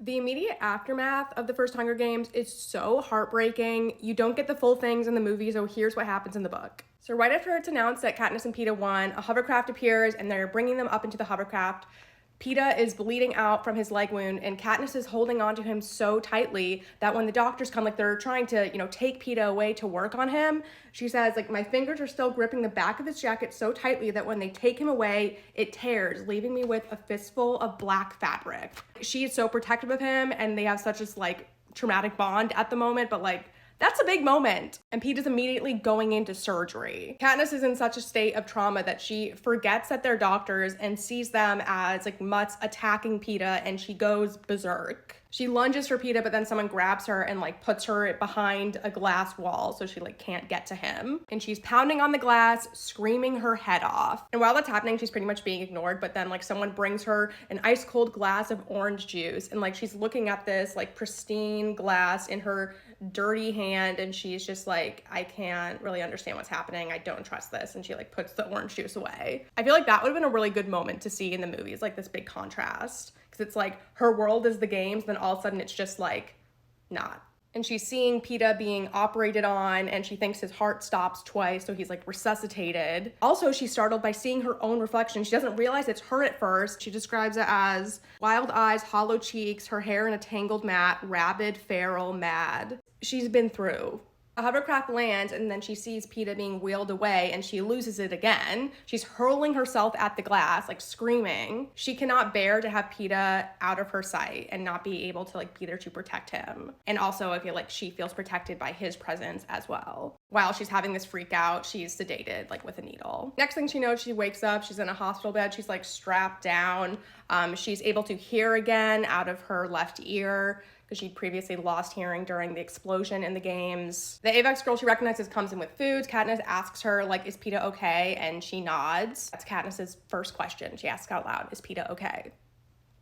The immediate aftermath of the first Hunger Games is so heartbreaking. You don't get the full things in the movie, so here's what happens in the book. So right after it's announced that Katniss and Peeta won, a hovercraft appears and they're bringing them up into the hovercraft. Peeta is bleeding out from his leg wound, and Katniss is holding on to him so tightly that when the doctors come, like they're trying to, take Peeta away to work on him, she says, like, my fingers are still gripping the back of his jacket so tightly that when they take him away, it tears, leaving me with a fistful of black fabric. She is so protective of him, and they have such this, like, traumatic bond at the moment, but, like, that's a big moment. And Peeta's immediately going into surgery. Katniss is in such a state of trauma that she forgets that they're doctors and sees them as like mutts attacking Peeta, and she goes berserk. She lunges for Peeta, but then someone grabs her and like puts her behind a glass wall so she like can't get to him. And she's pounding on the glass, screaming her head off. And while that's happening, she's pretty much being ignored, but then like someone brings her an ice cold glass of orange juice, and like she's looking at this like pristine glass in her dirty hand, and she's just like, I can't really understand what's happening. I don't trust this. And she like puts the orange juice away. I feel like that would have been a really good moment to see in the movies, like this big contrast. Because it's like her world is the games, then all of a sudden it's just like not. And she's seeing Peeta being operated on, and she thinks his heart stops twice, so he's like resuscitated. Also, she's startled by seeing her own reflection. She doesn't realize it's her at first. She describes it as wild eyes, hollow cheeks, her hair in a tangled mat, rabid, feral, mad. She's been through. A hovercraft lands, and then she sees Peeta being wheeled away, and she loses it again. She's hurling herself at the glass, like screaming. She cannot bear to have Peeta out of her sight and not be able to like be there to protect him. And also, I feel like she feels protected by his presence as well. While she's having this freak out, she's sedated like with a needle. Next thing she knows, she wakes up. She's in a hospital bed. She's like strapped down. She's able to hear again out of her left ear, because she'd previously lost hearing during the explosion in the games. The Avex girl she recognizes comes in with foods. Katniss asks her, like, is Peeta okay? And she nods. That's Katniss's first question. She asks out loud, is Peeta okay?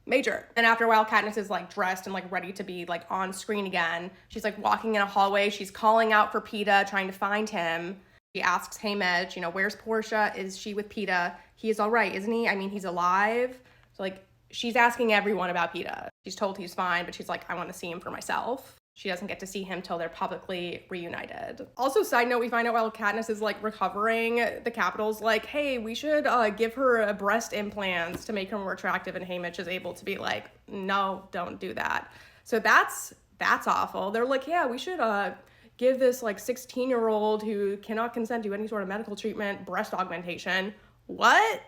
Major. And after a while, Katniss is like dressed and like ready to be like on screen again. She's like walking in a hallway. She's calling out for Peeta, trying to find him. She asks Haymitch, where's Portia? Is she with Peeta? He is all right, isn't he? I mean, he's alive. So like, she's asking everyone about Peeta. She's told he's fine, but she's like, I want to see him for myself. She doesn't get to see him till they're publicly reunited. Also, side note, we find out while Katniss is like recovering, the Capitol's like, hey, we should give her breast implants to make her more attractive, and Haymitch is able to be like, no, don't do that. So that's awful. They're like, yeah, we should give this like 16-year-old who cannot consent to any sort of medical treatment breast augmentation. What?